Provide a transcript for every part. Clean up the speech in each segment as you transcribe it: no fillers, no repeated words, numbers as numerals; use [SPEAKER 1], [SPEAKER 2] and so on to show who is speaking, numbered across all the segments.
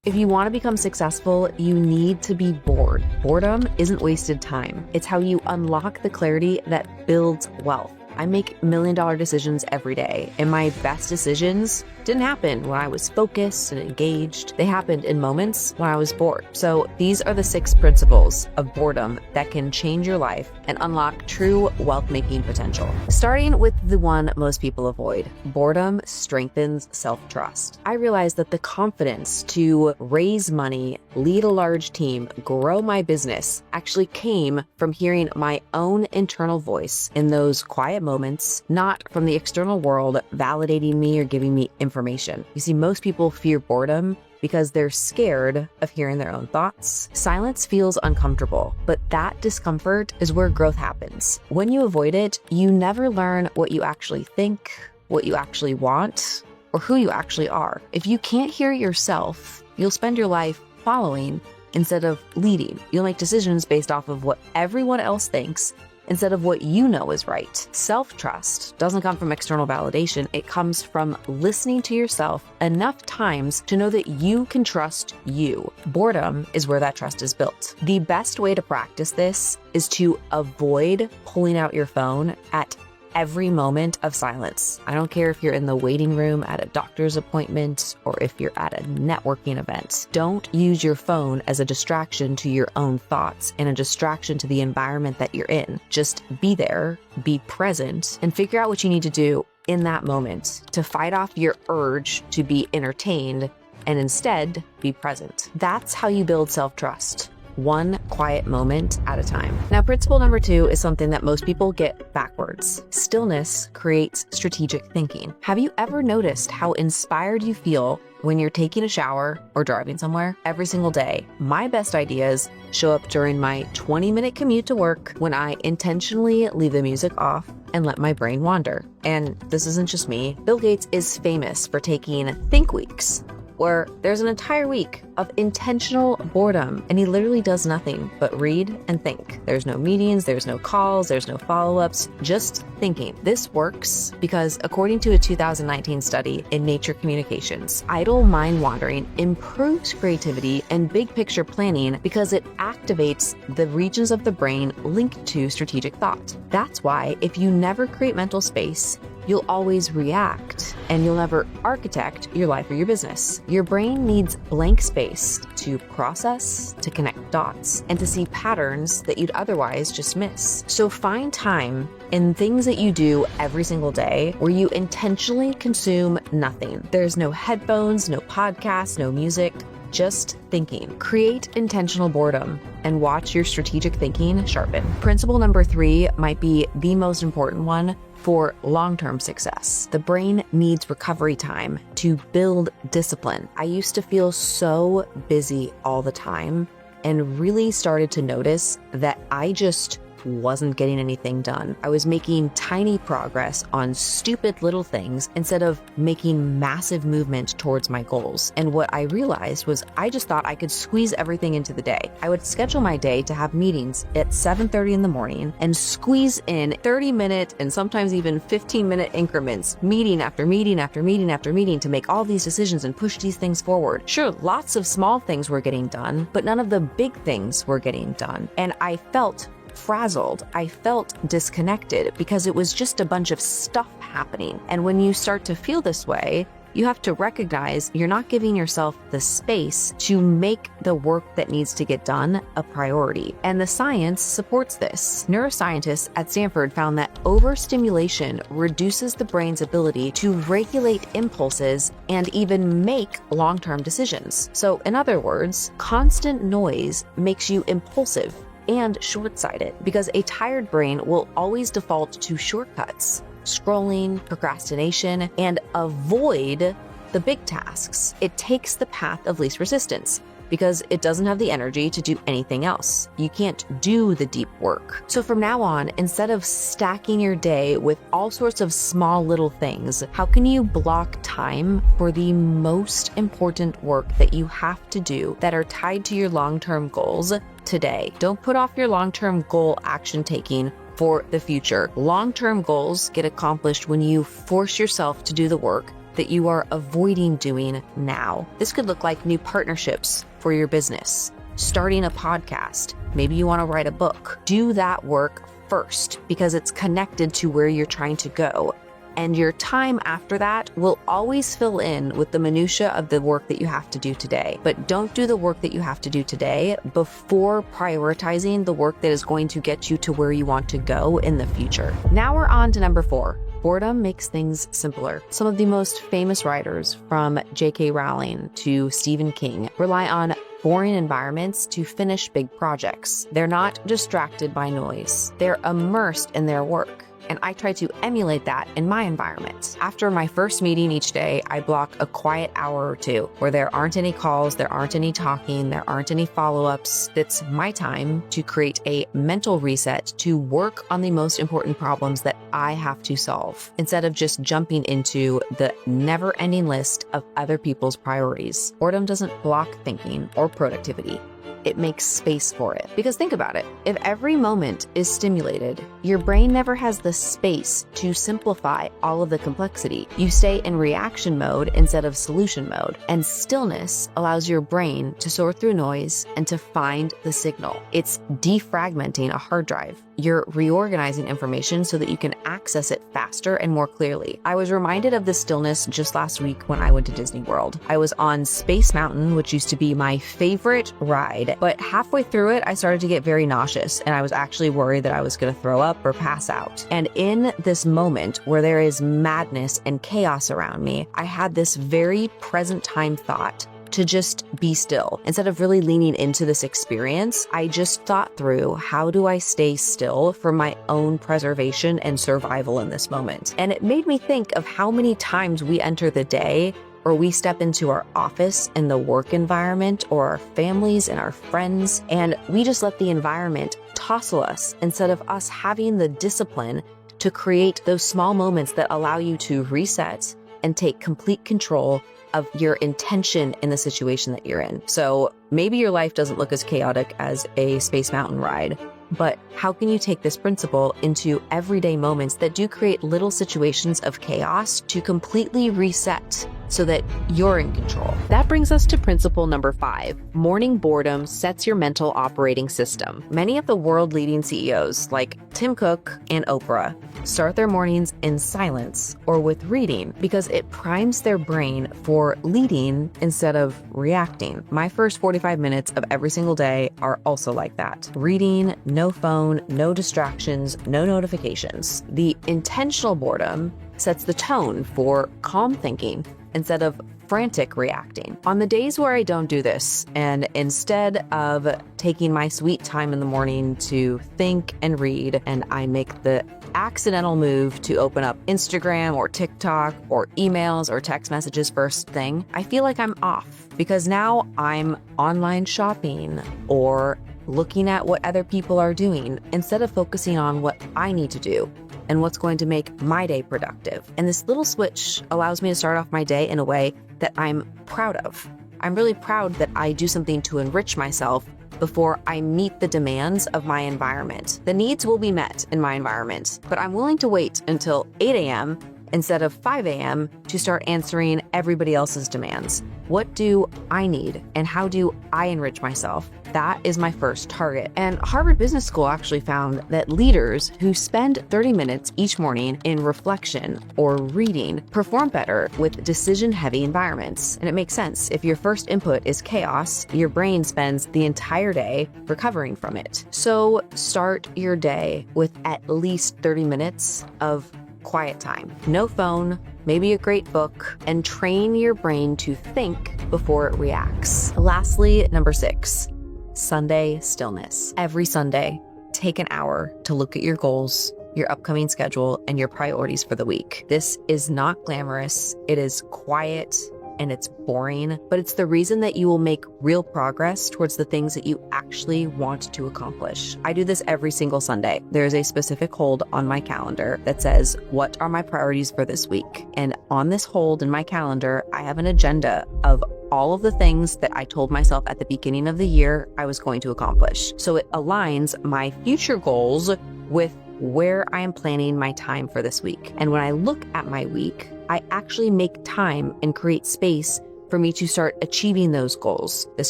[SPEAKER 1] If you want to become successful, you need to be bored. Boredom isn't wasted time. It's how you unlock the clarity that builds wealth. I make million-dollar decisions every day, and my best decisions didn't happen when I was focused and engaged. They happened in moments when I was bored. So these are the 6 principles of boredom that can change your life and unlock true wealth-making potential. Starting with the one most people avoid, boredom strengthens self-trust. I realized that the confidence to raise money, lead a large team, grow my business actually came from hearing my own internal voice in those quiet moments, not from the external world validating me or giving me information. You see, most people fear boredom because they're scared of hearing their own thoughts. Silence feels uncomfortable, but that discomfort is where growth happens. When you avoid it, you never learn what you actually think, what you actually want, or who you actually are. If you can't hear yourself, you'll spend your life following instead of leading. You'll make decisions based off of what everyone else thinks instead of what you know is right. Self-trust doesn't come from external validation. It comes from listening to yourself enough times to know that you can trust you. Boredom is where that trust is built. The best way to practice this is to avoid pulling out your phone at every moment of silence. I don't care if you're in the waiting room at a doctor's appointment or if you're at a networking event. Don't use your phone as a distraction to your own thoughts and a distraction to the environment that you're in. Just be there, be present, and figure out what you need to do in that moment to fight off your urge to be entertained and instead be present. That's how you build self-trust. One quiet moment at a time. Now, principle number 2 is something that most people get backwards. Stillness creates strategic thinking. Have you ever noticed how inspired you feel when you're taking a shower or driving somewhere? Every single day, my best ideas show up during my 20-minute commute to work when I intentionally leave the music off and let my brain wander. And this isn't just me. Bill Gates is famous for taking think weeks, where there's an entire week of intentional boredom and he literally does nothing but read and think. There's no meetings, there's no calls, there's no follow-ups, just thinking. This works because according to a 2019 study in Nature Communications, idle mind wandering improves creativity and big picture planning because it activates the regions of the brain linked to strategic thought. That's why if you never create mental space, you'll always react and you'll never architect your life or your business. Your brain needs blank space to process, to connect dots, and to see patterns that you'd otherwise just miss. So find time in things that you do every single day where you intentionally consume nothing. There's no headphones, no podcasts, no music, just thinking. Create intentional boredom and watch your strategic thinking sharpen. Principle number 3 might be the most important one for long-term success. The brain needs recovery time to build discipline. I used to feel so busy all the time and really started to notice that I just wasn't getting anything done. I was making tiny progress on stupid little things instead of making massive movement towards my goals. And what I realized was I just thought I could squeeze everything into the day. I would schedule my day to have meetings at 7:30 in the morning and squeeze in 30-minute and sometimes even 15-minute increments, meeting after meeting after meeting after meeting to make all these decisions and push these things forward. Sure, lots of small things were getting done, but none of the big things were getting done. And I felt frazzled. I felt disconnected because it was just a bunch of stuff happening. And when you start to feel this way, you have to recognize you're not giving yourself the space to make the work that needs to get done a priority. And the science supports this. Neuroscientists at Stanford found that overstimulation reduces the brain's ability to regulate impulses and even make long-term decisions. So in other words, constant noise makes you impulsive and short-sighted because a tired brain will always default to shortcuts, scrolling, procrastination, and avoid the big tasks. It takes the path of least resistance because it doesn't have the energy to do anything else. You can't do the deep work. So from now on, instead of stacking your day with all sorts of small little things, how can you block time for the most important work that you have to do that are tied to your long-term goals today? Don't put off your long-term goal action taking for the future. Long-term goals get accomplished when you force yourself to do the work that you are avoiding doing now. This could look like new partnerships for your business, starting a podcast. Maybe you want to write a book. Do that work first because it's connected to where you're trying to go. And your time after that will always fill in with the minutia of the work that you have to do today. But don't do the work that you have to do today before prioritizing the work that is going to get you to where you want to go in the future. Now we're on to number 4. Boredom makes things simpler. Some of the most famous writers, from J.K. Rowling to Stephen King, rely on boring environments to finish big projects. They're not distracted by noise. They're immersed in their work. And I try to emulate that in my environment. After my first meeting each day, I block a quiet hour or two where there aren't any calls, there aren't any talking, there aren't any follow-ups. It's my time to create a mental reset to work on the most important problems that I have to solve, instead of just jumping into the never-ending list of other people's priorities. Boredom doesn't block thinking or productivity. It makes space for it. Because think about it. If every moment is stimulated, your brain never has the space to simplify all of the complexity. You stay in reaction mode instead of solution mode. And stillness allows your brain to sort through noise and to find the signal. It's defragmenting a hard drive. You're reorganizing information so that you can access it faster and more clearly. I was reminded of this stillness just last week when I went to Disney World. I was on Space Mountain, which used to be my favorite ride, but halfway through it, I started to get very nauseous, and I was actually worried that I was going to throw up or pass out. And in this moment where there is madness and chaos around me, I had this very present time thought to just be still. Instead of really leaning into this experience, I just thought through, how do I stay still for my own preservation and survival in this moment? And it made me think of how many times we enter the day, or we step into our office and the work environment, or our families and our friends, and we just let the environment tossle us instead of us having the discipline to create those small moments that allow you to reset and take complete control of your intention in the situation that you're in. So maybe your life doesn't look as chaotic as a Space Mountain ride, but how can you take this principle into everyday moments that do create little situations of chaos to completely reset so that you're in control? That brings us to principle number 5. Morning boredom sets your mental operating system. Many of the world-leading CEOs, like Tim Cook and Oprah, start their mornings in silence or with reading because it primes their brain for leading instead of reacting. My first 45 minutes of every single day are also like that. Reading, no phone, no distractions, no notifications. The intentional boredom sets the tone for calm thinking instead of frantic reacting. On the days where I don't do this, and instead of taking my sweet time in the morning to think and read, and I make the accidental move to open up Instagram or TikTok or emails or text messages first thing, I feel like I'm off because now I'm online shopping or looking at what other people are doing instead of focusing on what I need to do and what's going to make my day productive. And this little switch allows me to start off my day in a way that I'm proud of. I'm really proud that I do something to enrich myself before I meet the demands of my environment. The needs will be met in my environment, but I'm willing to wait until 8 a.m. instead of 5 a.m. to start answering everybody else's demands. What do I need and how do I enrich myself? That is my first target. And Harvard Business School actually found that leaders who spend 30 minutes each morning in reflection or reading perform better with decision-heavy environments. And it makes sense. If your first input is chaos, your brain spends the entire day recovering from it. So start your day with at least 30 minutes of quiet time. No phone, maybe a great book, and train your brain to think before it reacts. Lastly, number 6, Sunday stillness. Every Sunday, take an hour to look at your goals, your upcoming schedule, and your priorities for the week. This is not glamorous. It is quiet and it's boring, but it's the reason that you will make real progress towards the things that you actually want to accomplish. I do this every single Sunday. There's a specific hold on my calendar that says, what are my priorities for this week? And on this hold in my calendar, I have an agenda of all of the things that I told myself at the beginning of the year I was going to accomplish. So it aligns my future goals with where I am planning my time for this week. And when I look at my week, I actually make time and create space for me to start achieving those goals. This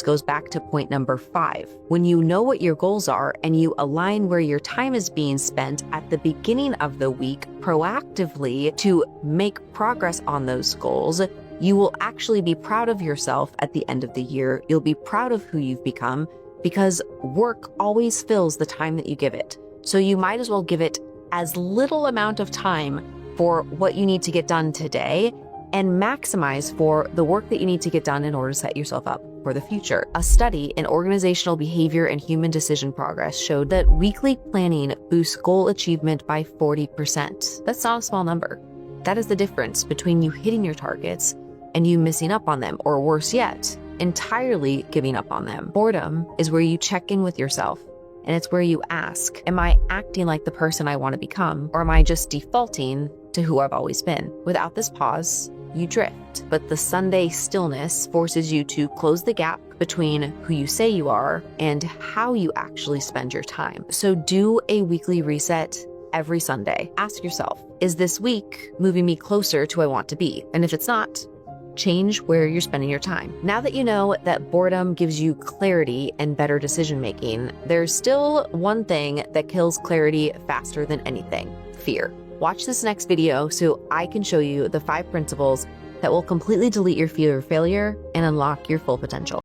[SPEAKER 1] goes back to point number 5. When you know what your goals are and you align where your time is being spent at the beginning of the week proactively to make progress on those goals, you will actually be proud of yourself at the end of the year. You'll be proud of who you've become because work always fills the time that you give it. So you might as well give it as little amount of time for what you need to get done today and maximize for the work that you need to get done in order to set yourself up for the future. A study in organizational behavior and human decision progress showed that weekly planning boosts goal achievement by 40%. That's not a small number. That is the difference between you hitting your targets and you missing up on them, or worse yet, entirely giving up on them. Boredom is where you check in with yourself, and it's where you ask, am I acting like the person I want to become, or am I just defaulting to who I've always been? Without this pause, you drift. But the Sunday stillness forces you to close the gap between who you say you are and how you actually spend your time. So do a weekly reset every Sunday. Ask yourself, is this week moving me closer to who I want to be? And if it's not, change where you're spending your time. Now that you know that boredom gives you clarity and better decision making, there's still one thing that kills clarity faster than anything: fear. Watch this next video so I can show you the 5 principles that will completely delete your fear of failure and unlock your full potential.